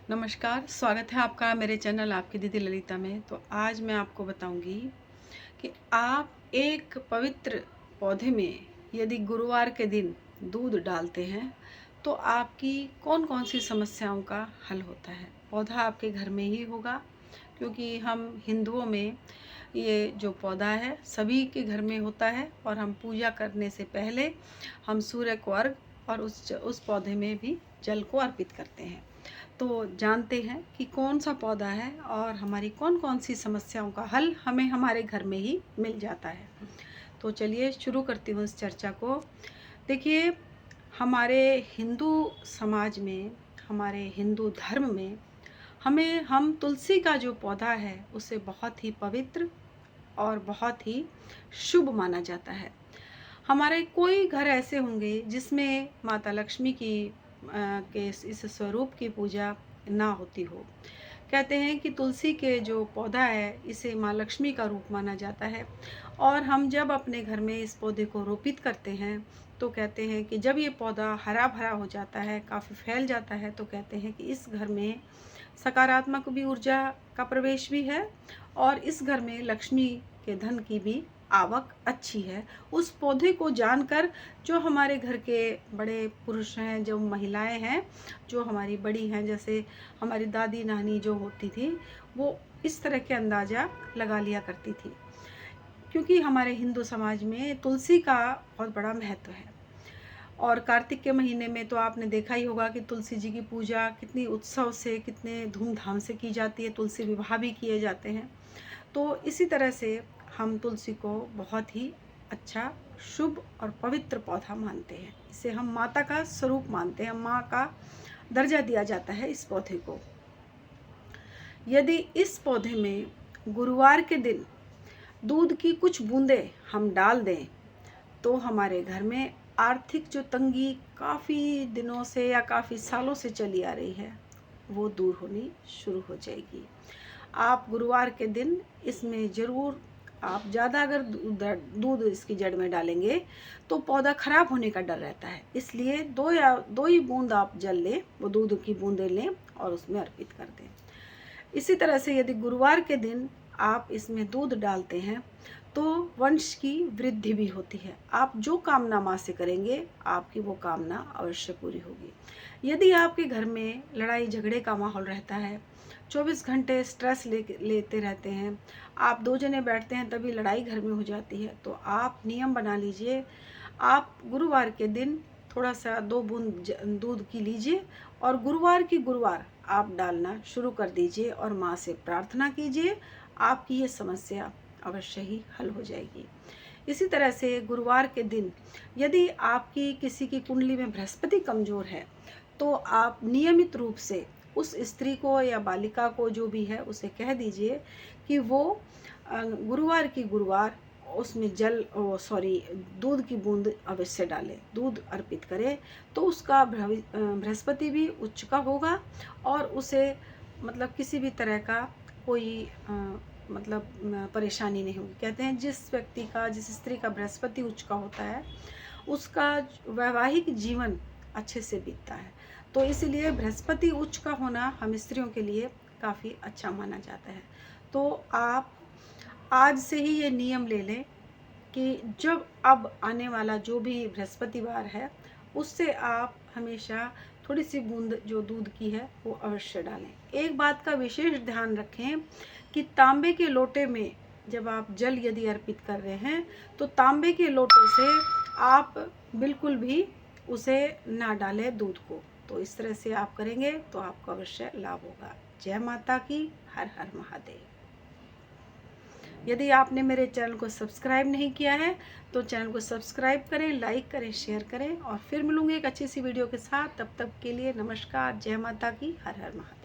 नमस्कार, स्वागत है आपका मेरे चैनल आपकी दीदी ललिता में। तो आज मैं आपको बताऊंगी कि आप एक पवित्र पौधे में यदि गुरुवार के दिन दूध डालते हैं तो आपकी कौन कौन सी समस्याओं का हल होता है। पौधा आपके घर में ही होगा, क्योंकि हम हिंदुओं में ये जो पौधा है सभी के घर में होता है और हम पूजा करने से पहले हम सूर्य को अर्घ और उस पौधे में भी जल को अर्पित करते हैं। तो जानते हैं कि कौन सा पौधा है और हमारी कौन कौन सी समस्याओं का हल हमें हमारे घर में ही मिल जाता है। तो चलिए शुरू करती हूँ इस चर्चा को। देखिए, हमारे हिंदू समाज में, हमारे हिंदू धर्म में हम तुलसी का जो पौधा है उसे बहुत ही पवित्र और बहुत ही शुभ माना जाता है। हमारे कोई घर ऐसे होंगे जिसमें माता लक्ष्मी की के इस स्वरूप की पूजा ना होती हो। कहते हैं कि तुलसी के जो पौधा है इसे माँ लक्ष्मी का रूप माना जाता है और हम जब अपने घर में इस पौधे को रोपित करते हैं तो कहते हैं कि जब ये पौधा हरा भरा हो जाता है, काफ़ी फैल जाता है, तो कहते हैं कि इस घर में सकारात्मक भी ऊर्जा का प्रवेश भी है और इस घर में लक्ष्मी के धन की भी आवक अच्छी है। उस पौधे को जानकर जो हमारे घर के बड़े पुरुष हैं, जो महिलाएं हैं, जो हमारी बड़ी हैं, जैसे हमारी दादी नानी जो होती थी, वो इस तरह के अंदाज़ा लगा लिया करती थी, क्योंकि हमारे हिंदू समाज में तुलसी का बहुत बड़ा महत्व है। और कार्तिक के महीने में तो आपने देखा ही होगा कि तुलसी जी की पूजा कितनी उत्सव से, कितने धूमधाम से की जाती है। तुलसी विवाह भी किए जाते हैं। तो इसी तरह से हम तुलसी को बहुत ही अच्छा, शुभ और पवित्र पौधा मानते हैं। इसे हम माता का स्वरूप मानते हैं, माँ का दर्जा दिया जाता है इस पौधे को। यदि इस पौधे में गुरुवार के दिन दूध की कुछ बूंदें हम डाल दें तो हमारे घर में आर्थिक जो तंगी काफ़ी दिनों से या काफ़ी सालों से चली आ रही है वो दूर होनी शुरू हो जाएगी। आप गुरुवार के दिन इसमें ज़रूर, आप ज़्यादा अगर दूध इसकी जड़ में डालेंगे तो पौधा खराब होने का डर रहता है, इसलिए दो ही बूंद आप जल लें, वो दूध की बूंदें लें और उसमें अर्पित कर दें। इसी तरह से यदि गुरुवार के दिन आप इसमें दूध डालते हैं तो वंश की वृद्धि भी होती है। आप जो कामना माँ से करेंगे आपकी वो कामना अवश्य पूरी होगी। यदि आपके घर में लड़ाई झगड़े का माहौल रहता है, 24 घंटे स्ट्रेस लेते रहते हैं, आप दो जने बैठते हैं तभी लड़ाई घर में हो जाती है, तो आप नियम बना लीजिए, आप गुरुवार के दिन थोड़ा सा 2 बूंद दूध की लीजिए और गुरुवार आप डालना शुरू कर दीजिए और माँ से प्रार्थना कीजिए, आपकी ये समस्या अवश्य ही हल हो जाएगी। इसी तरह से गुरुवार के दिन यदि आपकी किसी की कुंडली में बृहस्पति कमज़ोर है तो आप नियमित रूप से उस स्त्री को या बालिका को जो भी है उसे कह दीजिए कि वो गुरुवार उसमें दूध की बूंद अवश्य डालें, दूध अर्पित करें, तो उसका बृहस्पति भी उच्च का होगा और उसे मतलब किसी भी तरह का कोई परेशानी नहीं होगी। कहते हैं जिस स्त्री का बृहस्पति उच्च का होता है उसका वैवाहिक जीवन अच्छे से बीतता है। तो इसलिए बृहस्पति उच्च का होना हम स्त्रियों के लिए काफ़ी अच्छा माना जाता है। तो आप आज से ही ये नियम ले लें कि जब अब आने वाला जो भी बृहस्पतिवार है उससे आप हमेशा थोड़ी सी बूंद जो दूध की है वो अवश्य डालें। एक बात का विशेष ध्यान रखें कि तांबे के लोटे में जब आप जल यदि अर्पित कर रहे हैं तो तांबे के लोटे से आप बिल्कुल भी उसे ना डालें दूध को। तो इस तरह से आप करेंगे तो आपको अवश्य लाभ होगा। जय माता की, हर हर महादेव। यदि आपने मेरे चैनल को सब्सक्राइब नहीं किया है तो चैनल को सब्सक्राइब करें, लाइक करें, शेयर करें और फिर मिलूंगी एक अच्छी सी वीडियो के साथ। तब तक के लिए नमस्कार, जय माता की, हर हर महादेव।